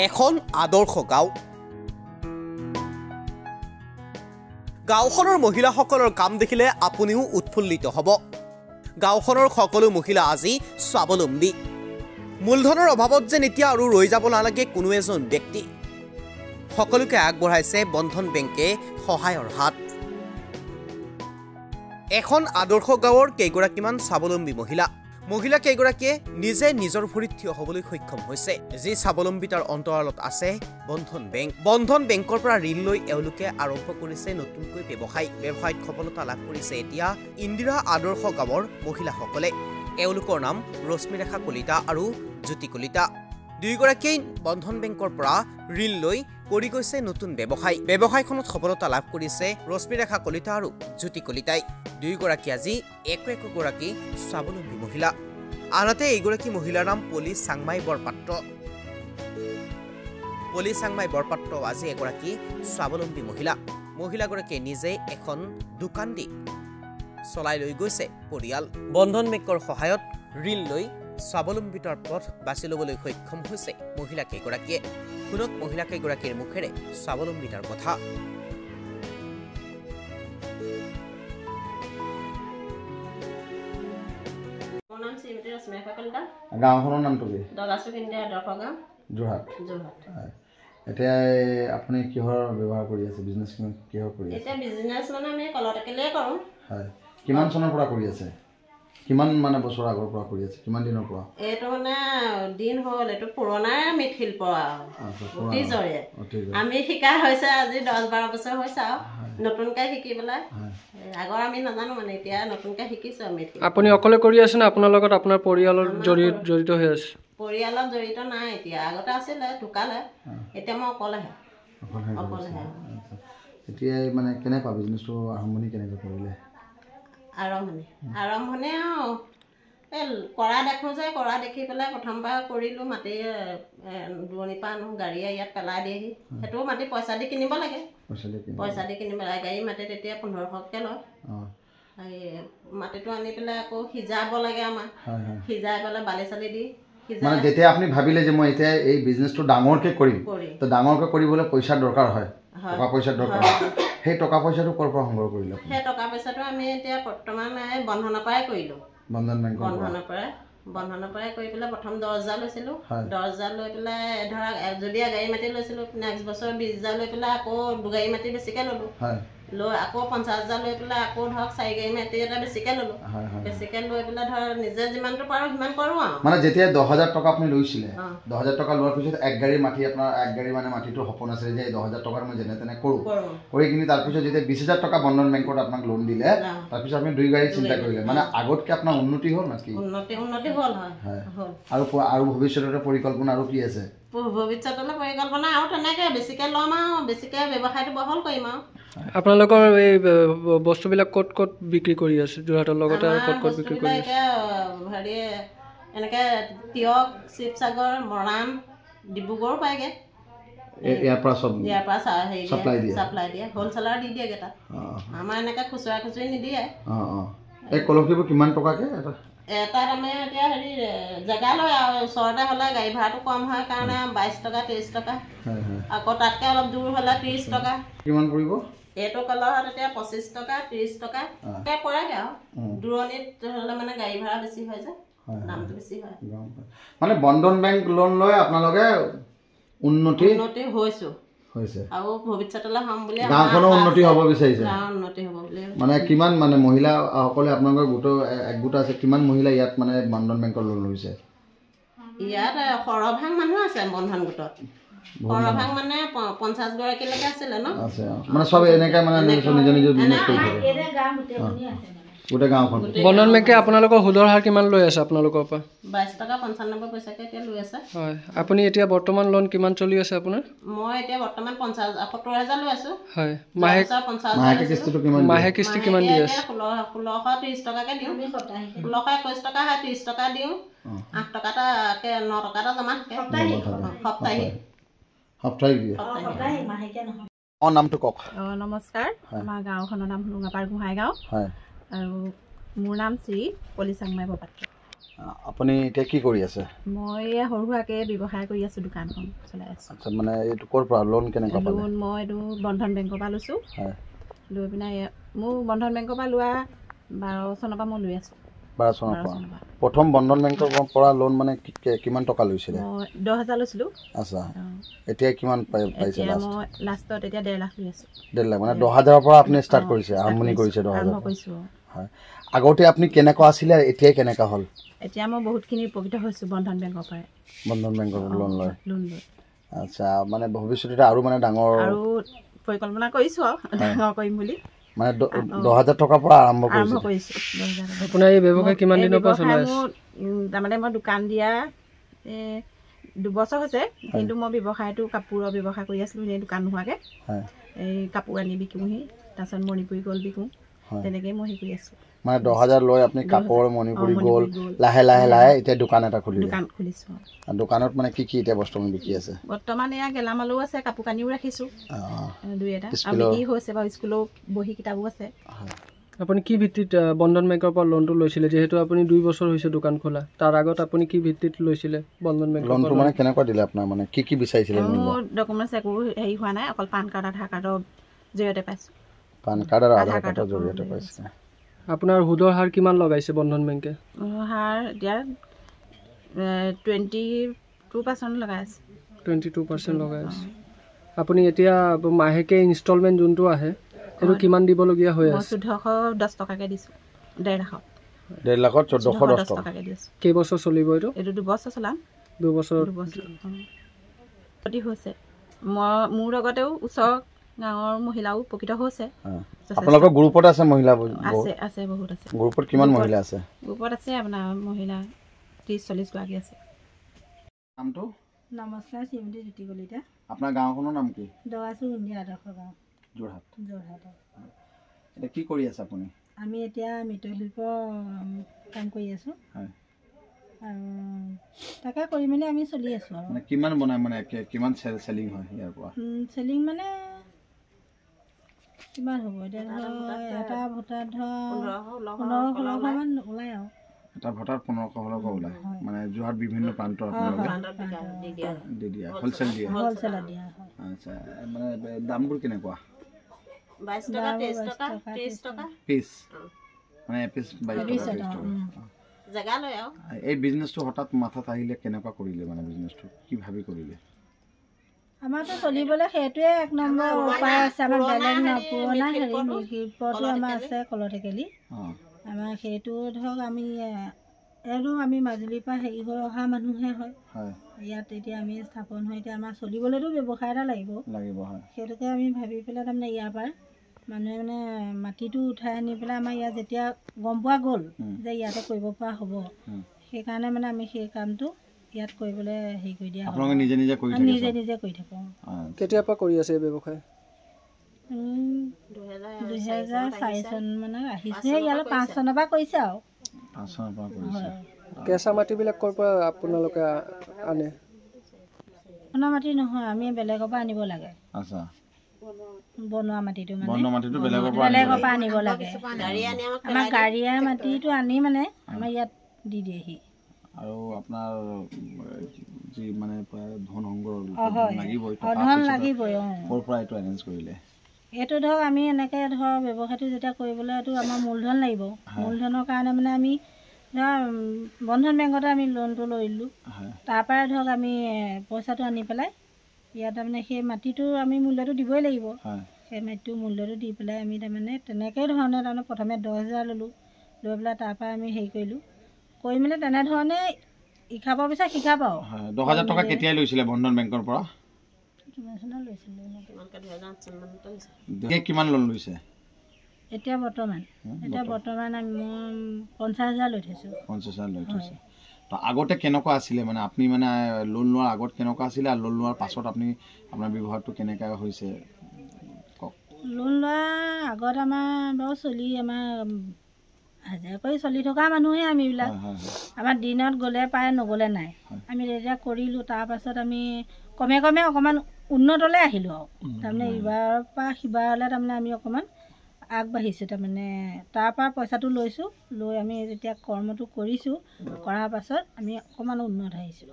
এখন আদৰ্শ গাঁও গাঁওখনৰ মহিলাসকলৰ কাম দেখিলে আপুনিও উৎফুল্লিত হ'ব গাঁওখনৰ সকলো মহিলা আজি স্বাৱলম্বী মূলধনৰ অভাৱত যেন এতিয়া আৰু ৰৈ যাব নালাগে কোনো এজন ব্যক্তি সকলোকে আগবঢ়াইছে বন্ধন বেংকে সহায়ৰ হাত এখন আদৰ্শ গাঁৱৰ কেইগৰাকীমান স্বাৱলম্বী মহিলা কেইগৰাকীয়ে নিজে নিজৰ ভৰিত থিয় হ'বলৈ সক্ষম হৈছে যি স্বাৱলম্বিতাৰ অন্তৰালত আছে বন্ধন বেংকৰ পৰা ঋণ লৈ এওঁলোকে আৰম্ভ কৰিছে নতুনকৈ ব্যৱসায়ত সফলতা লাভ কৰিছে এতিয়া ইন্দিৰা আদৰ্শ গাঁৱৰ মহিলাসকলে এওঁলোকৰ নাম ৰশ্মিৰেখা কলিতা আৰু জ্যোতি কলিতা দুয়োগৰাকীয়ে বন্ধন বেংকৰ পৰা ঋণ লৈ কৰি গৈছে নতুন ব্যৱসায়খনত সফলতা লাভ কৰিছে ৰশ্মিৰেখা কলিতা আৰু জ্যোতি কলিতাই দুয়োগৰাকী আজি একগৰাকী স্বাৱলম্বী মহিলা আনহাতে এইগৰাকী মহিলাৰ নাম পলি চাংমাই বৰপাত্ৰ আজি এগৰাকী স্বাৱলম্বী মহিলাগৰাকীয়ে নিজে এখন দোকান দি চলাই লৈ গৈছে পৰিয়াল বন্ধন বেংকৰ সহায়ত ঋণ লৈ স্বাৱলম্বিতাৰ পথ বাছি ল'বলৈ সক্ষম হৈছে মহিলাকেইগৰাকীয়ে শুনক মহিলাকেইগৰাকীৰ মুখেৰে স্বাৱলম্বিতাৰ কথা গাঁওখনৰ নামটো কি যোৰহাট এতিয়া আপুনি কিহৰ ব্যৱহাৰ কৰি আছে বিজনেছ কিহৰ কৰি আছে এতিয়া বিজনেছ মানে আমি কলটেকেলেই কৰোঁ হয় কিমান চনৰ পৰা কৰি আছে কিমান মানে বছৰ আগৰ পৰা কৰি আছে কিমান দিনৰ পৰা এইটো মানে দিন হ'ল এইটো পুৰণাই মৃৎশিল্প অতীজৰে আমি শিকা হৈছে আজি 10-12 বছৰ হৈছে আৰু নতুনকৈ শিকি পেলাই আগৰ আমি নাজানো মানে এতিয়া নতুনকৈ শিকিছোঁ আমি আপুনি অকলে কৰি আছে নে আপোনাৰ লগত আপোনাৰ পৰিয়ালৰ জড়িত হৈ আছে পৰিয়ালত জড়িত নাই এতিয়া আগতে আছিলে ঢুকালে এতিয়া মই অকলেহে এতিয়া মানে কেনেকুৱা বিজনেছটো আৰম্ভণি কেনেকৈ কৰিলে আৰম্ভণি আৰু এই কৰা দেখোঁ যে কৰা দেখি পেলাই প্ৰথমবাৰ কৰিলোঁ মাটি দূৰণিৰ পৰা আনো গাড়ীয়ে ইয়াত পেলাই দিয়েহি সেইটো মাটি পইচা দি কিনিব লাগে গাড়ী মাটি তেতিয়া 1500কৈ লয় এই মাটিটো আনি পেলাই আকৌ সিজাব লাগে আমাৰ সিজাই পেলাই বালি চালি দি মানে যেতিয়া আপুনি ভাবিলে যে মই এতিয়া এই বিজনেছটো ডাঙৰকৈ কৰিম তো ডাঙৰকৈ কৰিবলৈ পইচাৰ দৰকাৰ হয় টকা পইচাৰ দৰকাৰ সেই টকা পইচাটো ক'ৰ পৰা সংগ্ৰহ কৰিলে সেই টকা পইচাটো আমি এতিয়া বৰ্তমান বন্ধনৰ পৰাই কৰিলোঁ বন্ধনৰ পৰাই কৰি পেলাই প্ৰথম 10,000 লৈছিলোঁ 10,000 লৈ পেলাই ধৰক যদি গাড়ী মাটি লৈছিলোঁ নেক্সট বছৰ 20,000 লৈ পেলাই আকৌ 2 গাড়ী মাটি বেছিকৈ ল'লোঁ লৈ আকৌ 50,000 লৈ পেলাই আকৌ ধৰক 4 গাড়ী মাটি এটা বেছিকৈ ল'লোঁ বেছিকৈ লৈ পেলাই ধৰক নিজে যিমানটো পাৰোঁ সিমান কৰোঁ আৰু মানে যেতিয়া 10,000 টকা আপুনি লৈছিলে 10,000 টকা লোৱাৰ পিছত এক গাড়ী মাটি আপোনাৰ এক গাড়ী মানে মাটিটো সপোন আছিলে যে 10,000 টকাৰ মই যেনে তেনে কৰোঁ কৰি কিনি তাৰপিছত যেতিয়া 20,000 টকা বন্ধন বেংকত আপোনাক লোন দিলে তাৰপিছত আপুনি 2 গাড়ী চিন্তা কৰিলে মানে আগতকৈ আপোনাৰ উন্নতি হ'ল নাকি উন্নতি হ'ল আৰু ভৱিষ্যতৰ পৰিকল্পনা আৰু কি আছে ভৱিষ্যতলৈ পৰিকল্পনা আৰু তেনেকৈ বেছিকৈ ল'ম আৰু বেছিকৈ ব্যৱসায়টো বহল কৰিম আৰু আপোনালোকৰ এই বস্তুবিলাক ক'ত বিক্ৰী কৰি আছে যোৰহাটৰ লগতে আৰু ক'ত বিক্ৰী কৰি আছে এতিয়া হেৰি এনেকৈ তিয়ক শিৱসাগৰ মৰাণ ডিব্ৰুগড় পায়গৈ ইয়াৰ পৰা চাপ্লাই দিয়ে হ'লচেলাৰ দি দিয়েগৈ তাত আমাৰ এনেকৈ খুচুৰা নিদিয়ে এই কলহীবোৰ কিমান টকাকৈ এটাত আমি এতিয়া হেৰি জেগা লয় আৰু ওচৰতে হ'লে গাড়ী ভাড়াটো কম হয় কাৰণে 22 টকা 30 টকা আকৌ তাতকৈ অলপ দূৰ হ'লে 30 টকা কিমান পৰিব এইটো কলহত এতিয়া 25 টকা 30 টকা পৰেগৈ আৰু দূৰণিত হ'লে মানে গাড়ী ভাড়া বেছি হয় যে দামটো বেছি হয় মানে বন্ধন বেংক লোন লৈ আপোনালোকে উন্নতি হৈছোঁ আৰু ভৱিষ্যতলৈ হ'ম বুলি গাঁওখনৰ উন্নতি হ'ব বিচাৰিছে মানে কিমান মানে মহিলাসকলে আপোনালোকৰ গোট আছে কিমান মহিলা ইয়াত মানে বন্ধন বেংকৰ লোন লৈছে ইয়াত সৰহভাগ মানুহ আছে বন্ধন গোটত সৰহভাগ মানে 50 গৰাকীলৈকে আছিলে ন আছে মানে চব এনেকৈ মানে নিজৰ বিজনেছ কৰি থাকে গোটেই গাঁওখন বন্ধন বেংকে আপোনালোকৰ সুদৰ হাৰ কিমান লৈ আছে আপোনালোকৰ পৰা 22 টকা 95 পইচাকৈ এতিয়া লৈ আছে হয় আপুনি এতিয়া বৰ্তমান লোন কিমান চলি আছে আপোনাৰ মই এতিয়া বৰ্তমান 70,000 লৈ আছোঁ হয় মাহে কিস্তি কিমান দি আছে 1630 টকাকৈ দিওঁ 1621 টকা হয় 30 টকা দিওঁ 8 টকা এটা 9 টকা এটা জমা থাকে সাপ্তাহিক দিয়ে নামটো কওক নমস্কাৰ আমাৰ গাঁওখনৰ নাম লুঙাপাৰ গোহাঁই গাঁও আৰু মোৰ নাম শ্ৰী পলি চাংমাই বৰপাত্ৰ আপুনি এতিয়া কি কৰি আছে? মই সৰু সুৰাকৈ ব্যৱসায় কৰি আছোঁ, দোকানখন চলাই আছোঁ। আচ্ছা, মানে এইটো ক'ৰ পৰা লোন কেনেকুৱা পালে? লোন মই এইটো বন্ধন বেংকৰ পৰা লৈছোঁ। হয়, লৈ পিনে মোৰ বন্ধন বেংকৰ পৰা লোৱা 12 চনৰ পৰা মই লৈ আছোঁ। 12 চনৰ পৰা প্ৰথম বন্ধন বেংকৰ পৰা লোন মানে কিমান টকা লৈছিলে? মই 10,000 লৈছিলোঁ। আচ্ছা, এতিয়া কিমান পাইছে? মই লাষ্টত এতিয়া 1.5 লাখ লৈ আছোঁ। 1.5 লাখ মানে 10,000ৰ পৰা আপুনি ষ্টাৰ্ট কৰিছে, আৰম্ভণি কৰিছে 10,000 কৰিছোঁ। হয়, আগতে আপুনি কেনেকুৱা আছিলে, এতিয়াই কেনেকুৱা হ'ল? এতিয়া মই বহুতখিনি উপকৃত হৈছোঁ বন্ধন বেংকৰ পৰাই। বন্ধন বেংকৰ লোন লৈ? লোন লৈ। আচ্ছা, মানে ভৱিষ্যতে আৰু মানে ডাঙৰ আৰু পৰিকল্পনা কৰিছোঁ আৰু ডাঙৰ কৰিম বুলি। মানে 10,000 টকাৰ পৰা আৰম্ভ কৰিছোঁ। আপোনাৰ এই ব্যৱসায় কিমান দিনৰ পৰা চলাই আছে? তাৰমানে মই দোকান দিয়া 2 বছৰ হৈছে, কিন্তু মই ব্যৱসায়টো কাপোৰৰ ব্যৱসায় কৰি আছিলোঁ, এনেই দোকান নোহোৱাকৈ। এই কাপোৰ আনি বিকোহি, তাৰপিছত মণিপুৰী গ'ল বিকো, তেনেকেই মই হেৰি কৰি আছোঁ। মানে 10,000 লৈ আপুনি কাপোৰ, মণিপুৰী গ'ল, লাহে লাহে এতিয়া দোকান এটা খুলিলে? দোকান খুলিছোঁ। দোকানত মানে কি এতিয়া বৰ্তমান বিকি আছে? বৰ্তমান এয়া গেলামালো আছে, কাপোৰ কানিও ৰাখিছোঁ 2-এটা, আৰু বিক্ৰী হৈছে বাৰু। স্কুলৰ বহি কিতাপো আছে। আপুনি কি ভিত্তিত বন্ধন বেংকৰ পৰা লোনটো লৈছিলে? যিহেতু আপুনি 2 বছৰ হৈছে দোকান খোলা, তাৰ আগত আপুনি কি ভিত্তিত লৈছিলে বন্ধন বেংকৰ লোনটো? মানে কেনেকুৱা দিলে আপোনাৰ, মানে কি বিচাৰিছিলে? মোৰ ডকুমেণ্টছ একো হেৰি হোৱা নাই, অকল পান কাৰ্ড, আধাৰ কাৰ্ডৰ জৰিয়তে পাইছোঁ। পান কাৰ্ড আৰু আধাৰ কাৰ্ডৰ জৰিয়তে পাইছে। আপোনাৰ সুদৰ হাৰ কিমান লগাইছে বন্ধন বেংকে? হাৰ এতিয়া 22% লগাই আছে। 22% লগাই আছে। আপুনি এতিয়া মাহেকে ইনষ্টলমেণ্ট যোনটো আহে সেইটো কিমান দিবলগীয়া হৈ আছে? 1410 টকাকৈ দিছোঁ। 1.5 লাখত 1.5 লাখত 1410 টকাকৈ দি আছোঁ। কেইবছৰ চলিব এইটো? এইটো 2 বছৰ চলাম। 2 বছৰ ক্ষতি হৈছে। মোৰ লগতেও ওচৰৰ গাঁৱৰ মহিলাও উপকৃত হৈছে। আপোনালোকৰ গ্ৰুপত আছে মহিলা? আছে বহুত আছে। গ্ৰুপত কিমান মহিলা আছে? গ্ৰুপত আছে আপোনাৰ মহিলা 30-40 গৰাকী আছে। নামটো? নমস্কাৰ, শ্ৰীমতী জ্যোতি কলিতা। আপোনাৰ গাঁওখনৰ নাম কি? দগাচু সুন্দি আদৰ্শ গাঁও, যোৰহাট। যোৰহাটত। এতিয়া কি কৰি আছে আপুনি? আমি এতিয়া মৃৎশিল্প কাম কৰি আছোঁ। হয়, আৰু তাকে কৰি মেলি আমি চলি আছোঁ। আৰু মানে কিমান বনায়, মানে কিমান চেলিং হয় ইয়াৰ পৰা? চেলিং মানে কিমান হ'ব এতিয়া, ধৰ এটা ভটাত ধৰ 1500-1600 ওলায় আৰু। এটা ভটাত 1500 ওলায়, মানে যোৰহাট বিভিন্ন প্ৰান্ত আপোনালোকে দি দিয়া, হ'লচেল দিয়ে? হ'লচেলত দিয়া হয়। আচ্ছা, মানে দামবোৰ কেনেকুৱা? 22 টকা, 23 টকা, 30 টকা পিচ, মানে এপিচ 22 টকা। জেগা লৈ আৰু এই বিজনেছটো হঠাৎ মাথাত আহিলে কেনেকুৱা কৰিলে, মানে বিজনেছটো কি ভাবি কৰিলে? আমাৰতো চলিবলৈ সেইটোৱে 1 নম্বৰ উপায় আছে। আমাৰ বেলেগ পুৰণা মৃৎশিল্পটো আমাৰ আছে, কলঠেকেলি। আমাৰ সেইটো ধৰক আমি মাজুলীৰ পৰা হেৰি হৈ অহা মানুহে হয়। ইয়াত এতিয়া আমি স্থাপন হৈ এতিয়া আমাৰ চলিবলৈতো ব্যৱসায় এটা লাগিব। সেইটোকে আমি ভাবি পেলাই তাৰমানে ইয়াৰ পৰা মানুহে মানে মাটিটো উঠাই আনি পেলাই আমাৰ ইয়াত যেতিয়া গম পোৱা গ'ল যে ইয়াতে কৰিব পৰা হ'ব, সেইকাৰণে মানে আমি সেই কামটো ইয়াত কৰিবলৈ হেৰি কৰি দিয়া হয়। নিজে নিজে কৰি থাকোঁ। কেতিয়াৰ পৰা কৰি আছে এই ব্যৱসায়? 2004 চন মানত আহিছে। ইয়ালৈ 5 চনৰ পৰা কৰিছে আৰু। 5 চনৰ পৰা কৰিছে। কেঁচা মাটিবিলাক ক'ৰ পৰা আপোনালোকে আনে? বনোৱা মাটি নহয়, আমি বেলেগৰ পৰা আনিব লাগে। আচ্ছা, বনোৱা মাটিটো বেলেগৰ পৰা আনিব লাগে। আমাৰ গাড়ীয়া মাটিটো আনি মানে আমাৰ ইয়াত দি দিয়েহি। আৰু আপোনাৰ যি মানে ধন সংগ্ৰহ লাগিবই, ধন লাগিবই। ক'ৰ পৰা এইটো এৰেঞ্জ কৰিলে? এইটো ধৰক আমি এনেকৈ ধৰক ব্যৱসায়টো যেতিয়া কৰিবলৈ এইটো আমাৰ মূলধন লাগিব। মূলধনৰ কাৰণে মানে আমি ধৰ বন্ধন বেংকতে আমি লোনটো লৈ দিলোঁ। তাৰপৰাই ধৰক আমি পইচাটো আনি পেলাই ইয়াত তাৰমানে সেই মাটিটো আমি মূল্যটো দিবই লাগিব। সেই মাটিটো মূল্যটো দি পেলাই আমি তাৰমানে তেনেকৈ ধৰণে তাৰমানে প্ৰথমে 10,000 ল'লোঁ, লৈ পেলাই তাৰপৰা আমি হেৰি কৰিলোঁ, কৰি মেলি তেনেধৰণে শিকাব বিচাৰ শিকাব আৰু। 10,000 টকা কেতিয়া লৈছিলে বন্ধন বেংকৰ পৰা? কিমান লোন লৈছে এতিয়া বৰ্তমান? আমি 50,000 লৈ থৈছোঁ। 50,000 লৈ থৈছে। তো আগতে কেনেকুৱা আছিলে, মানে আপুনি মানে লোন লোৱাৰ আগত কেনেকুৱা আছিলে, আৰু লোন লোৱাৰ পাছত আপুনি আপোনাৰ ব্যৱহাৰটো কেনেকুৱা হৈছে কওক? লোন লোৱাৰ আগত আমাৰ বাৰু আমাৰ হাজিৰা কৰি চলি থকা মানুহে আমিবিলাক। আমাৰ দিনত গ'লে পায়, নগ'লে নাই। আমি তেতিয়া কৰিলোঁ, তাৰপাছত আমি কমে অকণমান উন্নতলৈ আহিলোঁ আৰু। তাৰমানে ইবাৰৰ পৰা সিবাৰলৈ তাৰমানে আমি অকণমান আগবাঢ়িছোঁ। তাৰমানে তাৰ পৰা পইচাটো লৈছোঁ, লৈ আমি যেতিয়া কৰ্মটো কৰিছোঁ, কৰাৰ পাছত আমি অকণমান উন্নত আহিছোঁ।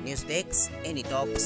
নিউজ ডেস্ক, এনি টক্স।